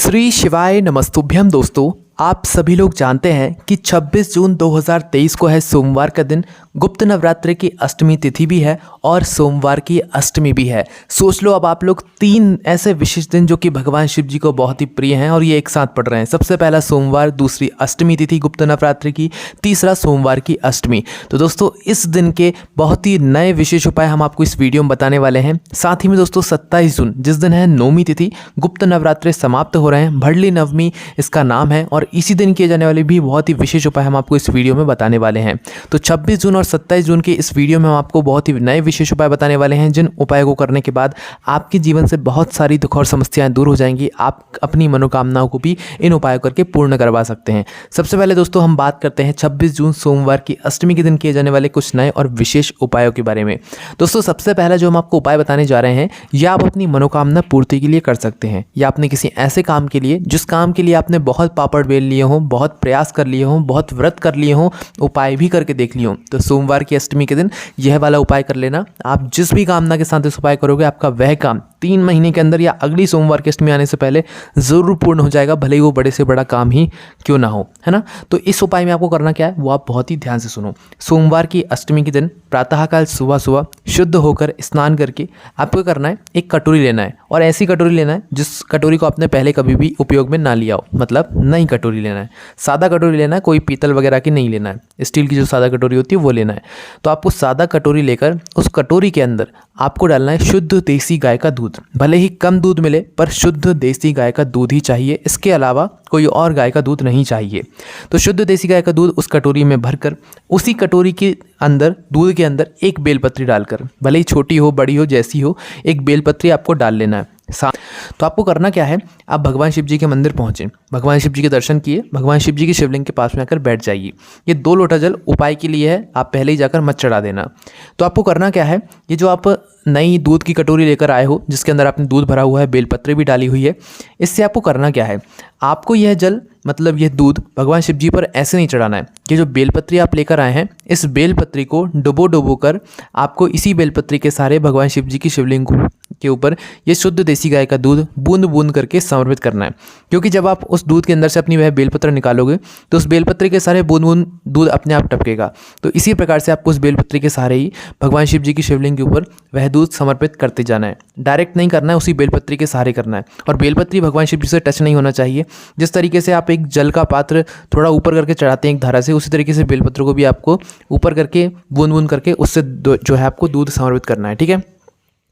श्री शिवाय नमस्तुभ्यम। दोस्तों, आप सभी लोग जानते हैं कि 26 जून 2023 को है सोमवार का दिन। गुप्त नवरात्रि की अष्टमी तिथि भी है और सोमवार की अष्टमी भी है। सोच लो अब आप लोग तीन ऐसे विशेष दिन जो कि भगवान शिव जी को बहुत ही प्रिय हैं और ये एक साथ पड़ रहे हैं। सबसे पहला सोमवार, दूसरी अष्टमी तिथि गुप्त नवरात्रि की, तीसरा सोमवार की अष्टमी। तो दोस्तों, इस दिन के बहुत ही नए विशेष उपाय हम आपको इस वीडियो में बताने वाले हैं। साथ ही में दोस्तों 27 जून जिस दिन है नौमी तिथि, गुप्त नवरात्रि समाप्त हो रहे हैं, भड़ली नवमी इसका नाम है और इसी दिन किए जाने वाले भी बहुत ही विशेष उपाय हम आपको इस वीडियो में बताने वाले हैं। तो 26 जून और 27 जून के इस वीडियो में हम आपको बहुत ही नए विशेष उपाय बताने वाले हैं, जिन उपायों को करने के बाद आपके जीवन से बहुत सारी दुख और समस्याएं दूर हो जाएंगी। आप अपनी मनोकामनाओं को भी इन उपायों करके पूर्ण करवा सकते हैं। सबसे पहले दोस्तों हम बात करते हैं 26 जून सोमवार की अष्टमी के दिन किए जाने वाले कुछ नए और विशेष उपायों के बारे में। दोस्तों, सबसे पहला जो हम आपको उपाय बताने जा रहे हैं, यह आप अपनी मनोकामना पूर्ति के लिए कर सकते हैं, या आपने किसी ऐसे काम के लिए जिस काम के लिए आपने बहुत पापड़ बेल लिए हों, बहुत प्रयास कर लिए हों, बहुत व्रत कर लिए हों, उपाय भी करके देख लिए हों, तो सोमवार की अष्टमी के दिन यह वाला उपाय कर लेना। आप जिस भी कामना के साथ इस उपाय करोगे, आपका वह काम 3 महीने के अंदर या अगली सोमवार की अष्टमी आने से पहले जरूर पूर्ण हो जाएगा, भले ही वो बड़े से बड़ा काम ही क्यों ना हो, है ना। तो इस उपाय में आपको करना क्या है वो आप बहुत ही ध्यान से सुनो। सोमवार की अष्टमी के दिन प्रातःकाल सुबह सुबह शुद्ध होकर स्नान करके आपको करना है, एक कटोरी लेना है और ऐसी कटोरी लेना है जिस कटोरी को आपने पहले कभी भी उपयोग में ना लिया हो, मतलब नई कटोरी लेना है। सादा कटोरी लेना है, कोई पीतल वगैरह की नहीं लेना है, स्टील की जो सादा कटोरी होती है वो लेना है। तो आपको सादा कटोरी लेकर उस कटोरी के अंदर आपको डालना है शुद्ध देसी गाय का दूध। भले ही कम दूध मिले पर शुद्ध देसी गाय का दूध ही चाहिए, इसके अलावा कोई और गाय का दूध नहीं चाहिए। तो शुद्ध देसी गाय का दूध उस कटोरी में भरकर उसी कटोरी के अंदर, दूध के अंदर एक बेलपत्री डालकर, भले ही छोटी हो बड़ी हो जैसी हो, एक बेलपत्री आपको डाल लेना है। तो आपको करना क्या है, आप भगवान शिव जी के मंदिर पहुंचे, भगवान शिव जी के दर्शन किए, भगवान शिव जी की शिवलिंग के पास में आकर बैठ जाइए। ये 2 लोटा जल उपाय के लिए है, आप पहले ही जाकर मत चढ़ा देना। तो आपको करना क्या है, ये जो आप नई दूध की कटोरी लेकर आए हो जिसके अंदर आपने दूध भरा हुआ है, बेलपत्री भी डाली हुई है, इससे आपको करना क्या है, आपको यह जल मतलब यह दूध भगवान शिव जी पर ऐसे नहीं चढ़ाना है। ये जो बेलपत्री आप लेकर आए हैं, इस बेलपत्री को डुबो कर आपको इसी बेलपत्री के सारे भगवान शिव जी की शिवलिंग के ऊपर ये शुद्ध देसी गाय का दूध बूंद बूंद करके समर्पित करना है। क्योंकि जब आप उस दूध के अंदर से अपनी वह बेलपत्र निकालोगे तो उस बेलपत्री के सारे बूंद बूंद दूध अपने आप टपकेगा। तो इसी प्रकार से आपको उस बेलपत्री के सहारे ही भगवान शिव जी की शिवलिंग के ऊपर वह दूध समर्पित करते जाना है। डायरेक्ट नहीं करना है, उसी बेलपत्री के सहारे करना है। और बेलपत्री भगवान शिव जी से टच नहीं होना चाहिए। जिस तरीके से आप एक जल का पात्र थोड़ा ऊपर करके चढ़ाते हैं एक धारा से, उसी तरीके से बेलपत्र को भी आपको ऊपर करके बूंद बूंद करके उससे जो है आपको दूध समर्पित करना है। ठीक है,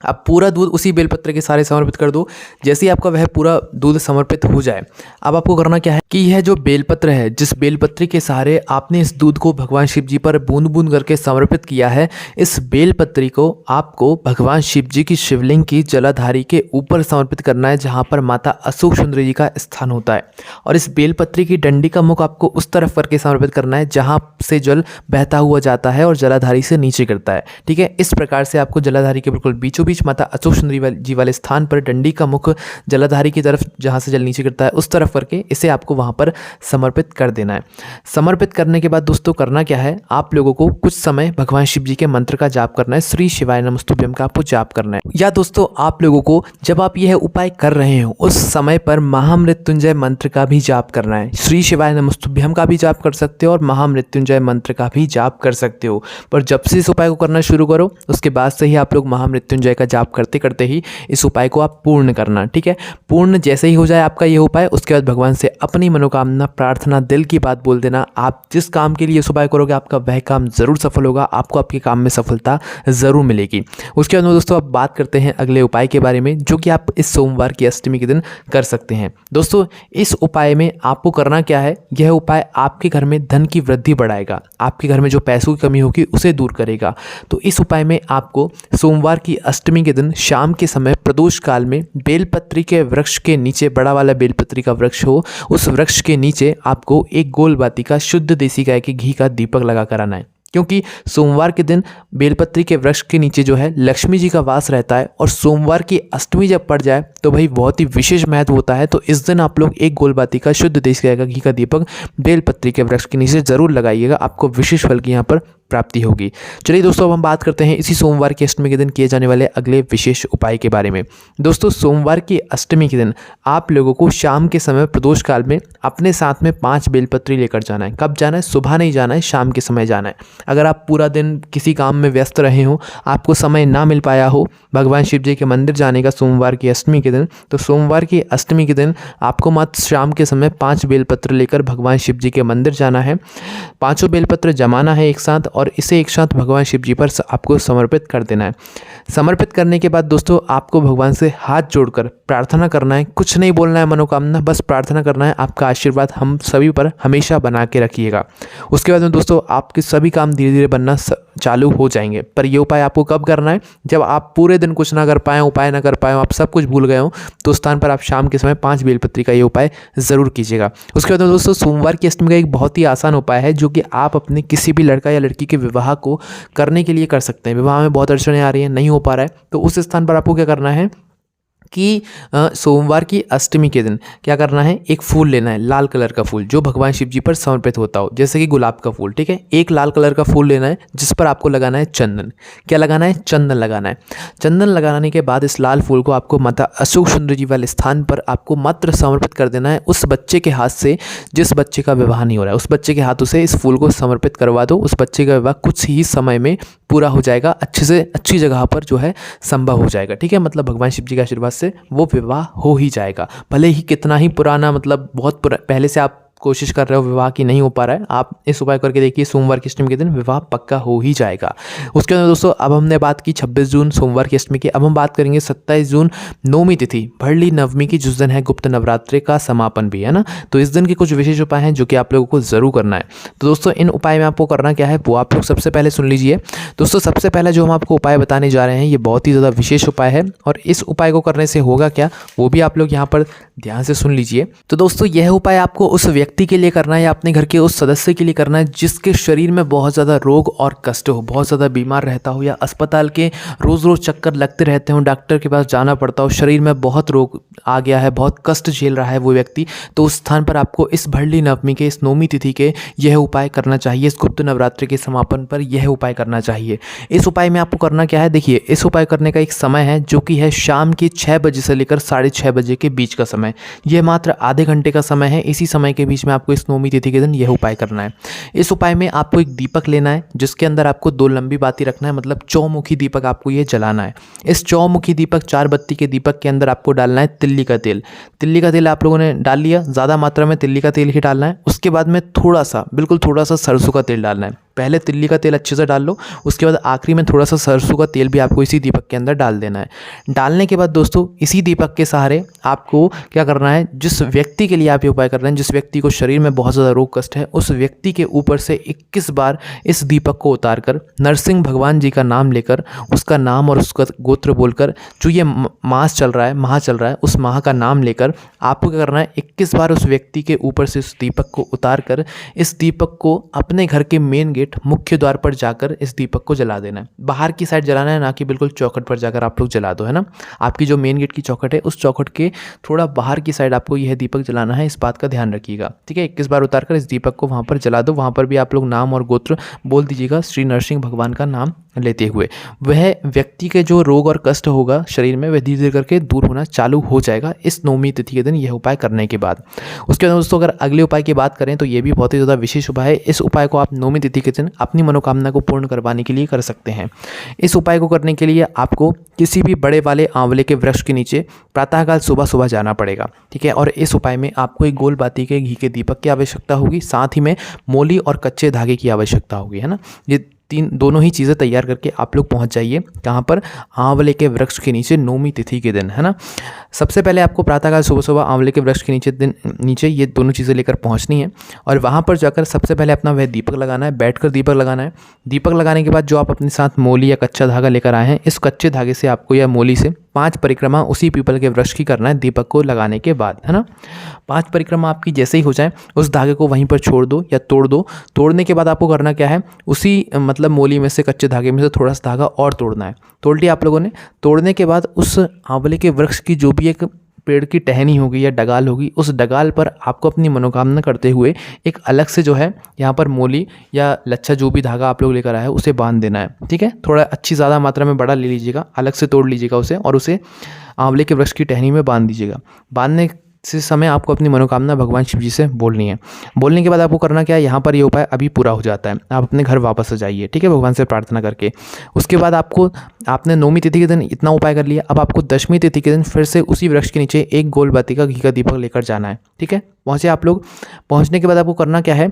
अब पूरा दूध उसी बेलपत्र के सारे समर्पित कर दो। जैसे ही आपका वह पूरा दूध समर्पित हो जाए, अब आपको करना क्या है कि यह जो बेलपत्र है, जिस बेलपत्री के सहारे आपने इस दूध को भगवान शिव जी पर बूंद बूंद करके समर्पित किया है, इस बेलपत्री को आपको भगवान शिव जी की शिवलिंग की जलाधारी के ऊपर समर्पित करना है, जहाँ पर माता अशोक सुंदरी जी का स्थान होता है। और इस बेलपत्री की डंडी का मुख आपको उस तरफ करके समर्पित करना है जहाँ से जल बहता हुआ जाता है और जलाधारी से नीचे गिरता है। ठीक है, इस प्रकार से आपको जलाधारी के बिल्कुल बीचों बीच माता अशोक सुंदरी जी वाले स्थान पर डंडी का मुख जलाधारी की तरफ, जहां से जल नीचे गिरता है उस तरफ करके इसे आपको वहां पर समर्पित कर देना है। समर्पित करने के बाद दोस्तों करना क्या है, आप लोगों को कुछ समय भगवान शिव जी के मंत्र का जाप करना है, श्री शिवाय नमस्तुभ्यम का आपको जाप करना है। या दोस्तों आप लोगों को जब आप यह उपाय कर रहे हो उस समय पर महामृत्युंजय मंत्र का भी जाप करना है। श्री शिवाय नमस्तुभ्यम का भी जाप कर सकते हो और महामृत्युंजय मंत्र का भी जाप कर सकते हो। पर जब से इस उपाय को करना शुरू करो उसके बाद से ही आप लोग महामृत्युंजय का जाप करते करते ही इस उपाय को आप पूर्ण करना। ठीक है, पूर्ण जैसे ही हो जाए आपका यह उपाय, उसके बाद भगवान से अपनी मनोकामना, प्रार्थना, दिल की बात बोल देना। आप जिस काम के लिए इस उपाय करोगे आपका वह काम जरूर सफल होगा, आपको आपके काम में सफलता जरूर मिलेगी। उसके बाद दोस्तों अब बात करते हैं अगले उपाय के बारे में, जो कि आप इस सोमवार की अष्टमी के दिन कर सकते हैं। दोस्तों इस उपाय में आपको करना क्या है, यह उपाय आपके घर में धन की वृद्धि बढ़ाएगा, आपके घर में जो पैसों की कमी होगी उसे दूर करेगा। तो इस उपाय में आपको सोमवार की अष्टमी के दिन शाम के समय प्रदोष काल में बेलपत्री के वृक्ष के नीचे, बड़ा वाला बेलपत्री का वृक्ष हो, उस वृक्ष के नीचे आपको एक गोल बाती का शुद्ध देसी गाय के घी का दीपक लगा कर आना है। क्योंकि सोमवार के दिन बेलपत्री के वृक्ष के नीचे जो है लक्ष्मी जी का वास रहता है और सोमवार की अष्टमी जब पड़ जाए तो भाई बहुत ही विशेष महत्व होता है। तो इस दिन आप लोग एक गोलबाती का शुद्ध देसी गाय का घी का दीपक बेलपत्री के वृक्ष के नीचे जरूर लगाइएगा, आपको विशेष फल की यहाँ पर प्राप्ति होगी। चलिए दोस्तों, अब हम बात करते हैं इसी सोमवार की अष्टमी के दिन किए जाने वाले अगले विशेष उपाय के बारे में। दोस्तों, सोमवार की अष्टमी के दिन आप लोगों को शाम के समय प्रदोष काल में अपने साथ में 5 बेलपत्री लेकर जाना है। कब जाना है? सुबह नहीं जाना है, शाम के समय जाना है। अगर आप पूरा दिन किसी काम में व्यस्त रहे हो, आपको समय ना मिल पाया हो भगवान शिव जी के मंदिर जाने का सोमवार की अष्टमी के दिन, तो सोमवार की अष्टमी के दिन आपको मात्र शाम के समय 5 बेलपत्र लेकर भगवान शिव जी के मंदिर जाना है। 5 बेलपत्र जमाना है एक साथ और इसे एक साथ भगवान शिव जी पर आपको समर्पित कर देना है। समर्पित करने के बाद दोस्तों, आपको भगवान से हाथ जोड़कर प्रार्थना करना है। कुछ नहीं बोलना है मनोकामना, बस प्रार्थना करना है आपका आशीर्वाद हम सभी पर हमेशा बना के रखिएगा। उसके बाद में दोस्तों, आपके सभी काम धीरे धीरे बनना चालू हो जाएंगे। पर ये उपाय आपको कब करना है? जब आप पूरे दिन कुछ ना कर पाएँ, उपाय ना कर पाएँ, आप सब कुछ भूल गए हो, तो स्थान पर आप शाम के समय 5 बेलपत्री का ये उपाय ज़रूर कीजिएगा। उसके बाद दोस्तों, सोमवार की अष्टमी का एक बहुत ही आसान उपाय है जो कि आप अपने किसी भी लड़का या लड़की के विवाह को करने के लिए कर सकते हैं। विवाह में बहुत अड़चनें आ रही हैं, नहीं हो पा रहा है, तो उस स्थान पर आपको क्या करना है कि सोमवार की अष्टमी के दिन क्या करना है, एक फूल लेना है, लाल कलर का फूल जो भगवान शिव जी पर समर्पित होता हो, जैसे कि गुलाब का फूल। ठीक है, एक लाल कलर का फूल लेना है जिस पर आपको लगाना है चंदन। क्या लगाना है? चंदन लगाना है। चंदन लगाने के बाद इस लाल फूल को आपको माता अशोक सुंदर जी वाले स्थान पर आपको मात्र समर्पित कर देना है उस बच्चे के हाथ से जिस बच्चे का विवाह नहीं हो रहा है। उस बच्चे के हाथों से इस फूल को समर्पित करवा दो। उस बच्चे का विवाह कुछ ही समय में पूरा हो जाएगा, अच्छे से अच्छी जगह पर जो है संभव हो जाएगा। ठीक है, मतलब भगवान शिव जी के आशीर्वाद से वो विवाह हो ही जाएगा। भले ही कितना ही पुराना, मतलब बहुत पहले से आप कोशिश कर रहे हो विवाह की, नहीं हो पा रहा है, आप इस उपाय करके देखिए, सोमवार की अष्टमी के दिन विवाह पक्का हो ही जाएगा। उसके बाद दोस्तों, अब हमने बात की 26 जून सोमवार की अष्टमी की। अब हम बात करेंगे 27 जून नवमी तिथि, भरली नवमी की, जिस दिन है गुप्त नवरात्रि का समापन भी है ना। तो इस दिन के कुछ विशेष उपाय हैं जो कि आप लोगों को जरूर करना है। तो दोस्तों, इन उपाय में आपको करना क्या है वो आप लोग सबसे पहले सुन लीजिए। दोस्तों, सबसे पहले जो हम आपको उपाय बताने जा रहे हैं ये बहुत ही ज़्यादा विशेष उपाय है और इस उपाय को करने से होगा क्या वो भी आप लोग यहाँ पर ध्यान से सुन लीजिए। तो दोस्तों, यह उपाय आपको उस व्यक्ति के लिए करना है या अपने घर के उस सदस्य के लिए करना है जिसके शरीर में बहुत ज़्यादा रोग और कष्ट हो, बहुत ज़्यादा बीमार रहता हो या अस्पताल के रोज़ रोज़ चक्कर लगते रहते हो, डॉक्टर के पास जाना पड़ता हो, शरीर में बहुत रोग आ गया है, बहुत कष्ट झेल रहा है वो व्यक्ति। तो उस स्थान पर आपको इस भरली नवमी के, इस नवमी तिथि के यह उपाय करना चाहिए। इस गुप्त नवरात्रि के समापन पर यह उपाय करना चाहिए। इस उपाय में आपको करना क्या है, देखिए, इस उपाय करने का एक समय है जो कि है शाम के 6 बजे से लेकर 6:30 बजे के बीच का समय। यह मात्र आधे घंटे का समय है। इसी समय के बीच में आपको इस नवमी तिथि के दिन यह उपाय करना है। इस उपाय में आपको एक दीपक लेना है जिसके अंदर आपको 2 लंबी बाती रखना है, मतलब चौमुखी दीपक आपको ये जलाना है। इस चौमुखी दीपक, 4 बत्ती के दीपक के अंदर आपको डालना है तिल्ली का तेल। तिल्ली का तेल आप लोगों ने डाल लिया, ज़्यादा मात्रा में तिल्ली का तेल ही डालना है। उसके बाद में थोड़ा सा, बिल्कुल थोड़ा सा सरसों का तेल डालना है। पहले तिल्ली का तेल अच्छे से डाल लो, उसके बाद आखिरी में थोड़ा सा सरसों का तेल भी आपको इसी दीपक के अंदर डाल देना है। डालने के बाद दोस्तों, इसी दीपक के सहारे आपको क्या करना है, जिस व्यक्ति के लिए आप ये उपाय कर रहे हैं, जिस व्यक्ति को शरीर में बहुत ज़्यादा रोग कष्ट है, उस व्यक्ति के ऊपर से 21 बार इस दीपक को उतार कर नरसिंह भगवान जी का नाम लेकर, उसका नाम और उसका गोत्र बोलकर, जो ये मास चल रहा है, माह चल रहा है, उस माह का नाम लेकर आपको क्या करना है, 21 बार उस व्यक्ति के ऊपर से उस दीपक को उतार कर इस दीपक को अपने घर के मेन गेट, मुख्य द्वार पर जाकर इस दीपक को जला देना है। बाहर की साइड जलाना है, ना कि बिल्कुल चौखट पर जाकर आप लोग जला दो, है ना। आपकी जो मेन गेट की चौखट है, उस चौखट के थोड़ा बाहर की साइड आपको यह दीपक जलाना है, इस बात का ध्यान रखिएगा। ठीक है, 21 बार उतारकर इस दीपक को वहाँ पर जला दो। वहाँ पर भी आप लोग नाम और गोत्र बोल दीजिएगा, श्री नरसिंह भगवान का नाम लेते हुए। वह व्यक्ति के जो रोग और कष्ट होगा शरीर में, वह धीरे धीरे करके दूर होना चालू हो जाएगा इस नवमी तिथि के दिन यह उपाय करने के बाद। उसके बाद दोस्तों, अगर अगले उपाय की बात करें तो ये भी बहुत ही ज़्यादा विशेष उपाय है। इस उपाय को आप नवमी तिथि के दिन अपनी मनोकामना को पूर्ण करवाने के लिए कर सकते हैं। इस उपाय को करने के लिए आपको किसी भी बड़े वाले आंवले के वृक्ष के नीचे प्रातःकाल सुबह सुबह जाना पड़ेगा। ठीक है, और इस उपाय में आपको एक गोल बाती के घी के दीपक की आवश्यकता होगी, साथ ही में मोली और कच्चे धागे की आवश्यकता होगी, है ना। ये दोनों ही चीज़ें तैयार करके आप लोग पहुंच जाइए कहाँ पर, आंवले के वृक्ष के नीचे नवमी तिथि के दिन, है ना। सबसे पहले आपको प्रातःकाल सुबह सुबह आंवले के वृक्ष के नीचे ये दोनों चीज़ें लेकर पहुंचनी है और वहाँ पर जाकर सबसे पहले अपना वह दीपक लगाना है, बैठकर दीपक लगाना है। दीपक लगाने के बाद जो आप अपने साथ मोली या कच्चा धागा लेकर आए हैं, इस कच्चे धागे से आपको या मोली से 5 परिक्रमा उसी पीपल के वृक्ष की करना है दीपक को लगाने के बाद, है ना। 5 परिक्रमा आपकी जैसे ही हो जाए, उस धागे को वहीं पर छोड़ दो या तोड़ दो। तोड़ने के बाद आपको करना क्या है, उसी मतलब मोली में से, कच्चे धागे में से थोड़ा सा धागा और तोड़ना है। तोड़ लिया आप लोगों ने। तोड़ने के बाद उस आंवले के वृक्ष की जो भी एक पेड़ की टहनी होगी या डगाल होगी, उस डगाल पर आपको अपनी मनोकामना करते हुए एक अलग से जो है यहाँ पर मोली या लच्छा जो भी धागा आप लोग लेकर आए हैं उसे बांध देना है। ठीक है, थोड़ा अच्छी ज़्यादा मात्रा में बड़ा ले लीजिएगा, अलग से तोड़ लीजिएगा उसे और उसे आंवले के वृक्ष की टहनी में बांध दीजिएगा। बांधने से समय आपको अपनी मनोकामना भगवान शिव जी से बोलनी है। बोलने के बाद आपको करना क्या है, यहाँ पर ये उपाय अभी पूरा हो जाता है, आप अपने घर वापस आ जाइए। ठीक है, भगवान से प्रार्थना करके। उसके बाद आपने नौमी तिथि के दिन इतना उपाय कर लिया। अब आपको दशमी तिथि के दिन फिर से उसी वृक्ष के नीचे एक गोल बाती का घी का दीपक लेकर जाना है। ठीक है, वहाँ से आप लोग पहुँचने के बाद आपको करना क्या है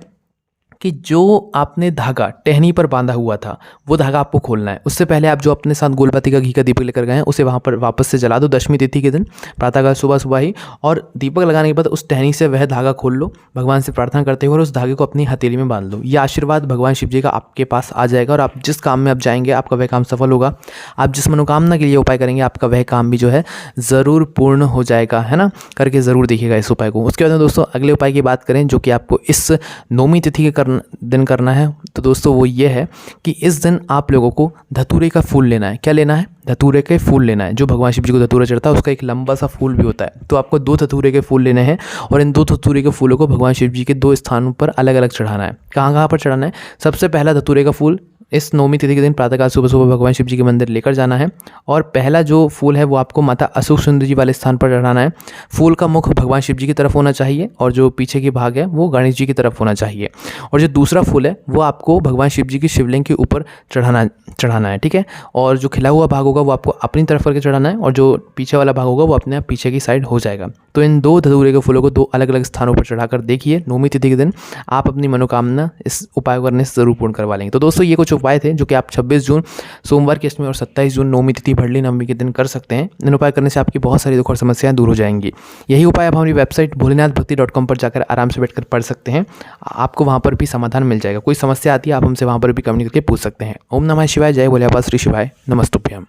कि जो आपने धागा टहनी पर बांधा हुआ था वो धागा आपको खोलना है। उससे पहले आप जो अपने साथ गोलबाती का घी का दीपक लेकर गए हैं उसे वहाँ पर वापस से जला दो दशमी तिथि के दिन प्रातःकाल सुबह सुबह ही। और दीपक लगाने के बाद उस टहनी से वह धागा खोल लो, भगवान से प्रार्थना करते हुए, और उस धागे को अपनी हथेली में बांध लो। ये आशीर्वाद भगवान शिव जी का आपके पास आ जाएगा और आप जिस काम में आप जाएंगे आपका वह काम सफल होगा। आप जिस मनोकामना के लिए उपाय करेंगे आपका वह काम भी जो है ज़रूर पूर्ण हो जाएगा, है ना। करके ज़रूर देखिएगा इस उपाय को। उसके बाद में दोस्तों अगले उपाय की बात करें जो कि आपको इस नौमी तिथि के दिन करना है, तो दोस्तों वो ये है कि इस दिन आप लोगों को धतूरे का फूल लेना है। क्या लेना है? धतूरे के फूल लेना है। जो भगवान शिव जी को धतूरा चढ़ता है उसका एक लंबा सा फूल भी होता है, तो आपको 2 धतूरे के फूल लेने हैं और इन 2 धतूरे के फूलों को भगवान शिव जी के 2 स्थानों पर अलग अलग चढ़ाना है। कहाँ कहाँ पर चढ़ाना है? सबसे पहला धतूरे का फूल इस नौमी तिथि के दिन प्रातःकाल सुबह सुबह भगवान शिव जी के मंदिर लेकर जाना है और पहला जो फूल है वो आपको माता अशोक सुंदर जी वाले स्थान पर चढ़ाना है। फूल का मुख भगवान शिव जी की तरफ होना चाहिए और जो पीछे की भाग है वो गणेश जी की तरफ होना चाहिए। और जो दूसरा फूल है वो आपको भगवान शिव जी की शिवलिंग के ऊपर चढ़ाना है। ठीक है, और जो खिला हुआ भाग होगा वो आपको अपनी तरफ करके चढ़ाना है और जो पीछे वाला भाग होगा वो अपने आप पीछे की साइड हो जाएगा। तो इन 2 धतूरे के फूलों को 2 अलग अलग स्थानों पर चढ़ाकर देखिए, नौमी तिथि के दिन आप अपनी मनोकामना इस उपाय करने से ज़रूर पूर्ण करवा लेंगे। तो दोस्तों ये कुछ उपाय थे जो कि आप 26 जून सोमवार की अष्टमी और 27 जून नौमी तिथि भरली नवमी के दिन कर सकते हैं। इन उपाय करने से आपकी बहुत सारी दुख और समस्याएं दूर हो जाएंगी। यही उपाय आप हमारी वेबसाइट भोलेनाथभक्ति.com पर जाकर आराम से बैठकर पढ़ सकते हैं, आपको वहाँ पर भी समाधान मिल जाएगा। कोई समस्या आती है आप हमसे वहाँ पर भी कम्युनिकेट करके पूछ सकते हैं। ओम नमः शिवाय, जय भोले बाबा, श्री शिवाय, नमस्तुभ्यम।